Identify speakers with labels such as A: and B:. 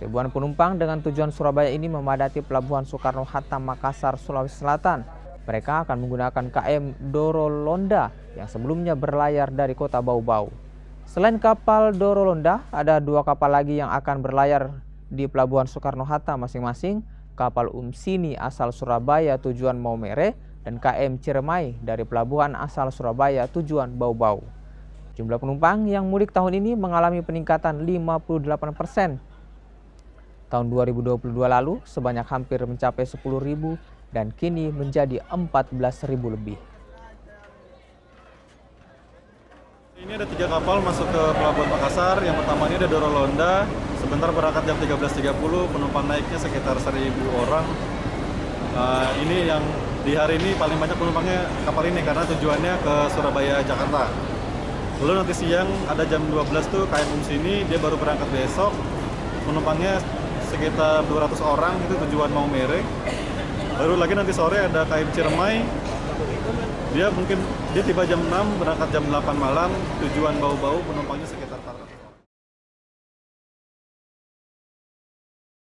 A: Ribuan penumpang dengan tujuan Surabaya ini memadati Pelabuhan Soekarno-Hatta, Makassar, Sulawesi Selatan. Mereka akan menggunakan KM Dorolonda yang sebelumnya berlayar dari kota Bau-Bau. Selain kapal Dorolonda, ada 2 kapal lagi yang akan berlayar di Pelabuhan Soekarno-Hatta masing-masing, kapal Umsini asal Surabaya tujuan Maumere dan KM Ciremai dari Pelabuhan asal Surabaya tujuan Bau-Bau. Jumlah penumpang yang mudik tahun ini mengalami peningkatan 58%. Tahun 2022 lalu sebanyak hampir mencapai 10.000 dan kini menjadi 14.000 lebih.
B: Ini ada 3 kapal masuk ke Pelabuhan Makassar. Yang pertama ini ada Dorolonda, sebentar berangkat jam 13.30, penumpang naiknya sekitar 1.000 orang. Ini yang di hari ini paling banyak penumpangnya kapal ini karena tujuannya ke Surabaya, Jakarta. Lalu nanti siang ada jam 12 tuh KM Umsini, dia baru berangkat besok, penumpangnya sekitar 200 orang, itu tujuan Maumere. Baru lagi nanti sore ada KM Ciremai, dia tiba jam 6, berangkat jam 8 malam, tujuan Bau-Bau, penumpangnya sekitar 400.